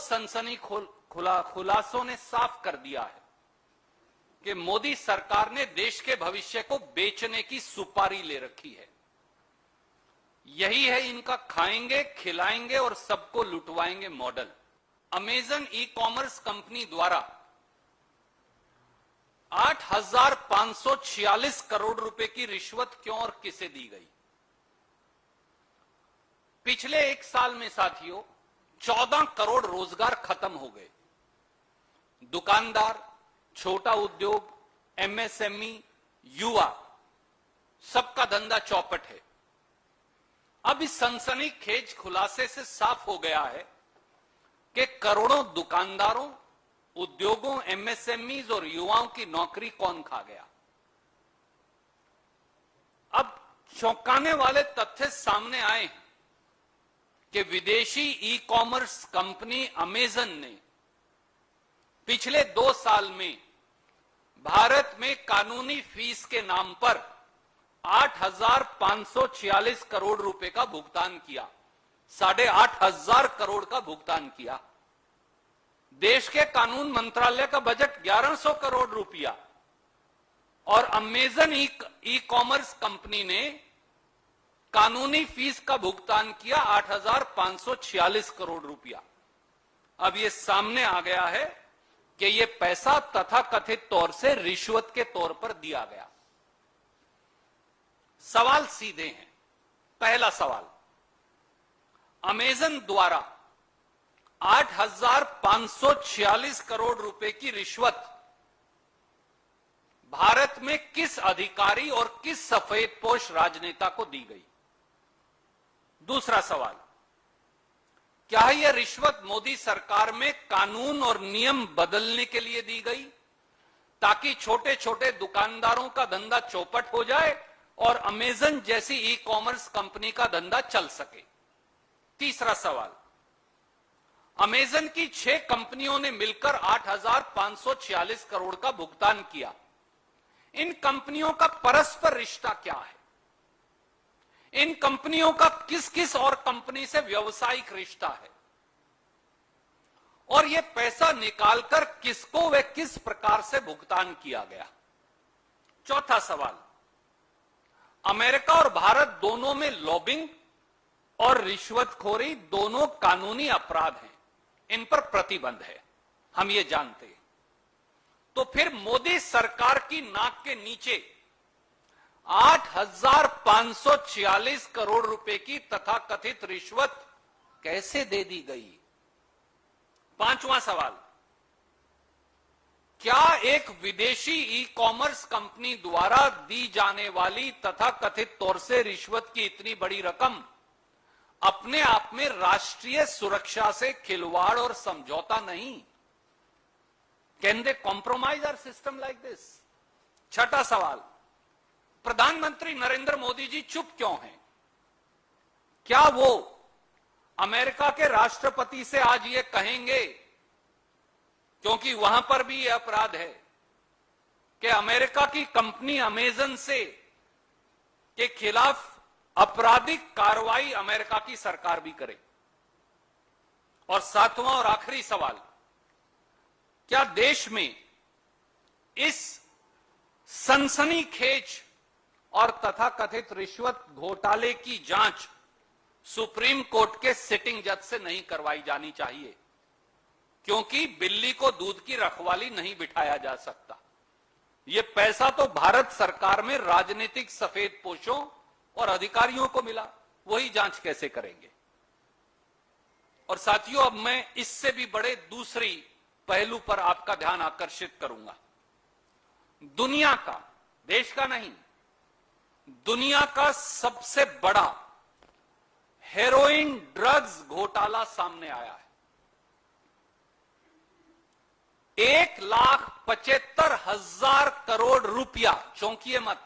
सनसनी खुलासों ने साफ कर दिया है कि मोदी सरकार ने देश के भविष्य को बेचने की सुपारी ले रखी है। यही है इनका खाएंगे, खिलाएंगे और सबको लुटवाएंगे model. Amazon e commerce company द्वारा 8,546 करोड़ रुपए की रिश्वत क्यों और किसे दी गई? पिछले एक साल में साथियों 14 करोड़ रोजगार खत्म हो गए। दुकानदार, छोटा उद्योग, एमएसएमई, युवा, सबका धंधा चौपट है। अब इस सनसनीखेज खुलासे से साफ हो गया है कि करोड़ों दुकानदारों, उद्योगों, एमएसएमईज और युवाओं की नौकरी कौन खा गया। अब चौंकाने वाले तथ्य सामने आए हैं कि विदेशी ई कॉमर्स कंपनी अमेजन ने पिछले 2 साल में भारत में कानूनी फीस के नाम पर 8,546 करोड़ रुपए का भुगतान किया, 8,500 करोड़ का भुगतान किया। देश के कानून मंत्रालय का बजट 1,100 करोड़ रुपया और अमेजन ई कॉमर्स कंपनी ने कानूनी फीस का भुगतान किया 8,546 करोड़ रुपया। अब यह सामने आ गया है कि यह पैसा तथाकथित तौर से रिश्वत के तौर पर दिया गया। सवाल सीधे हैं। पहला सवाल, अमेजन द्वारा 8,546 करोड़ रुपए की रिश्वत भारत में किस अधिकारी और किस सफेदपोश राजनेता को दी गई? दूसरा सवाल, क्या यह रिश्वत मोदी सरकार में कानून और नियम बदलने के लिए दी गई ताकि छोटे छोटे दुकानदारों का धंधा चौपट हो जाए और अमेजन जैसी ई कॉमर्स कंपनी का धंधा चल सके? तीसरा सवाल, अमेजन की 6 कंपनियों ने मिलकर 8,546 करोड़ का भुगतान किया। इन कंपनियों का परस्पर रिश्ता क्या है? इन कंपनियों का किस किस और कंपनी से व्यावसायिक रिश्ता है और यह पैसा निकालकर किसको व किस प्रकार से भुगतान किया गया? चौथा सवाल, अमेरिका और भारत दोनों में लॉबिंग और रिश्वतखोरी दोनों कानूनी अपराध हैं, इन पर प्रतिबंध है, हम ये जानते हैं। तो फिर मोदी सरकार की नाक के नीचे 8,546 करोड़ रुपए की तथाकथित रिश्वत कैसे दे दी गई? पांचवां सवाल, क्या एक विदेशी ई कॉमर्स कंपनी द्वारा दी जाने वाली तथाकथित तौर से रिश्वत की इतनी बड़ी रकम अपने आप में राष्ट्रीय सुरक्षा से खिलवाड़ और समझौता नहीं? Can they compromise our system like this? छठा सवाल, प्रधानमंत्री नरेंद्र मोदी जी चुप क्यों हैं? क्या वो अमेरिका के राष्ट्रपति से आज ये कहेंगे, क्योंकि वहां पर भी यह अपराध है कि अमेरिका की कंपनी अमेजन से के खिलाफ आपराधिक कार्रवाई अमेरिका की सरकार भी करे? और सातवां और आखिरी सवाल, क्या देश में इस सनसनीखेज और तथाकथित रिश्वत घोटाले की जांच सुप्रीम कोर्ट के सिटिंग जज से नहीं करवाई जानी चाहिए? क्योंकि बिल्ली को दूध की रखवाली नहीं बिठाया जा सकता। यह पैसा तो भारत सरकार में राजनीतिक सफेदपोशों और अधिकारियों को मिला, वही जांच कैसे करेंगे? और साथियों, अब मैं इससे भी बड़े दूसरी पहलू पर आपका ध्यान आकर्षित करूंगा। दुनिया का, देश का नहीं, दुनिया का सबसे बड़ा हेरोइन ड्रग्स घोटाला सामने आया है। 1,75,000 करोड़ रुपया, चौंकिए मत,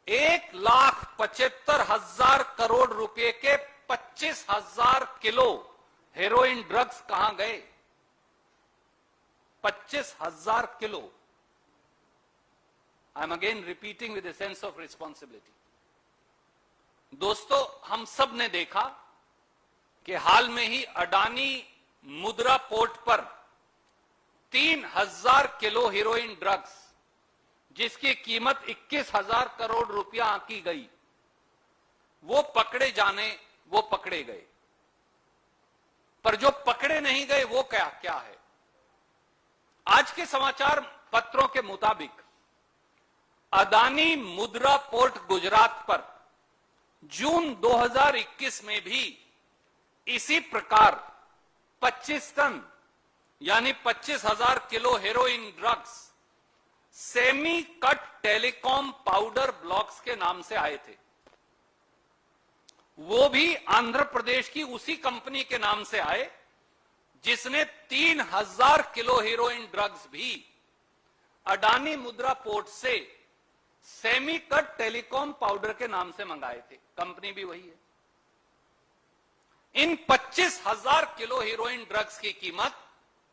1,75,000 करोड़ रुपए के 25,000 किलो हेरोइन ड्रग्स कहां गए? 25,000 kilo. I am again repeating with a sense of responsibility. दोस्तों, हम सब ने देखा कि हाल में ही अडानी मुद्रा पोर्ट पर 3000 किलो हेरोइन ड्रग्स, जिसकी कीमत 21,000 करोड़ रुपया आंकी गई, वो पकड़े गए। पर जो पकड़े नहीं गए वो क्या है? आज के समाचार पत्रों के मुताबिक अदानी मुद्रा पोर्ट गुजरात पर जून 2021 में भी इसी प्रकार 25 टन यानी 25,000 kilo heroin drugs semi cut telecom powder blocks के नाम से आए थे। वो भी आंध्र प्रदेश की उसी कंपनी के नाम से आए जिसने 3,000 किलो हेरोइन ड्रग्स भी अडानी मुद्रा पोर्ट से सेमी कट टेलीकॉम पाउडर के नाम से मंगाए थे। कंपनी भी वही है। इन 25,000 किलो हेरोइन ड्रग्स की कीमत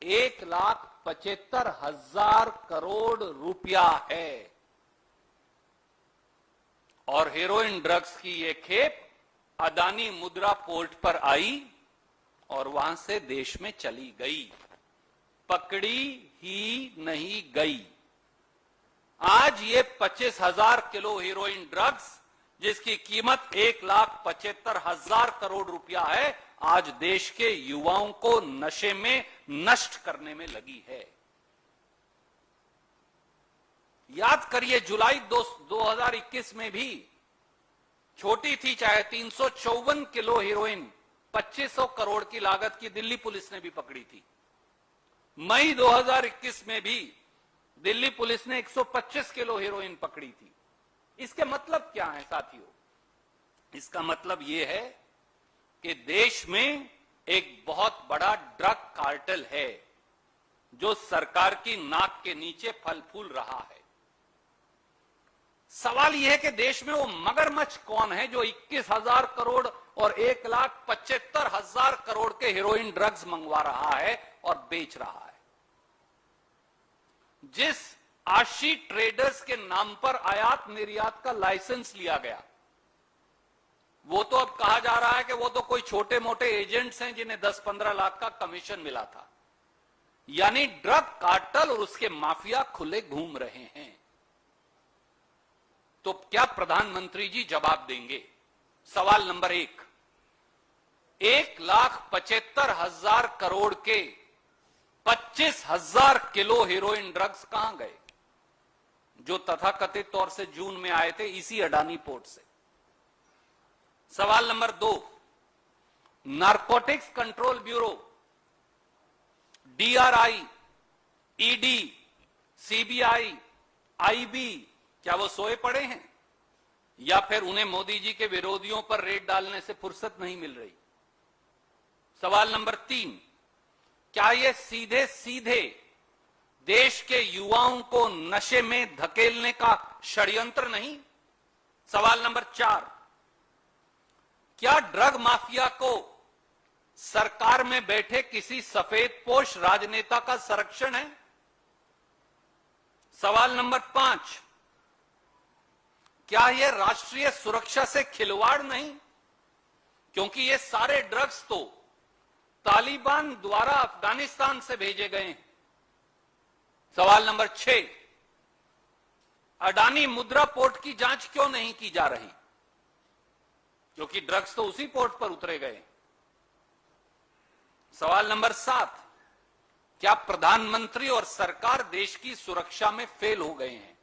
1,75,000 करोड़ रुपया है और हेरोइन ड्रग्स की यह खेप अदानी मुद्रा पोर्ट पर आई और वहां से देश में चली गई, पकड़ी ही नहीं गई। आज ये 25,000 किलो हेरोइन ड्रग्स जिसकी कीमत 1,75,000 करोड़ रुपया है, आज देश के युवाओं को नशे में नष्ट करने में लगी है। याद करिए, जुलाई 2021 में भी छोटी थी चाहे 354 किलो हेरोइन 2500 करोड़ की लागत की दिल्ली पुलिस ने भी पकड़ी थी। मई 2021 में भी दिल्ली पुलिस ने 125 किलो हेरोइन पकड़ी थी। इसके मतलब क्या है साथियों? इसका मतलब यह है कि देश में एक बहुत बड़ा ड्रग कार्टेल है जो सरकार की नाक के नीचे फल फूल रहा है। सवाल यह है कि देश में वो मगरमच्छ कौन है जो 21,000 करोड़ और 1,75,000 करोड़ के हेरोइन ड्रग्स मंगवा रहा है और बेच रहा है। जिस आशी ट्रेडर्स के नाम पर आयात निर्यात का लाइसेंस लिया गया, वो तो अब कहा जा रहा है कि वो तो कोई छोटे मोटे एजेंट्स हैं जिन्हें 10-15 लाख का कमीशन मिला था। यानी ड्रग कार्टेल और उसके माफिया खुले घूम रहे हैं। तो क्या प्रधानमंत्री जी जवाब देंगे? सवाल नंबर 1, 1,75,000 करोड़ के 25,000 किलो हेरोइन ड्रग्स कहां गए जो तथाकथित तौर से जून में आए थे इसी अडानी पोर्ट से? सवाल number 2, narcotics control bureau, DRI, ED, CBI, IB, क्या वो सोए पड़े हैं या फिर उन्हें मोदी जी के विरोधियों पर रेड डालने से फुर्सत नहीं मिल रही? सवाल नंबर 3, क्या ये सीधे सीधे देश के युवाओं को नशे में धकेलने का षड्यंत्र नहीं? सवाल नंबर 4, क्या ड्रग माफिया को सरकार में बैठे किसी सफेदपोश राजनेता का संरक्षण है? सवाल नंबर 5, क्या यह राष्ट्रीय सुरक्षा से खिलवाड़ नहीं? क्योंकि ये सारे ड्रग्स तो तालिबान द्वारा अफगानिस्तान से भेजे गए हैं। सवाल नंबर 6, अडानी मुद्रा पोर्ट की जांच क्यों नहीं की जा रही? क्योंकि ड्रग्स तो उसी पोर्ट पर उतरे गए। सवाल नंबर 7, क्या प्रधानमंत्री और सरकार देश की सुरक्षा में फेल हो गए हैं?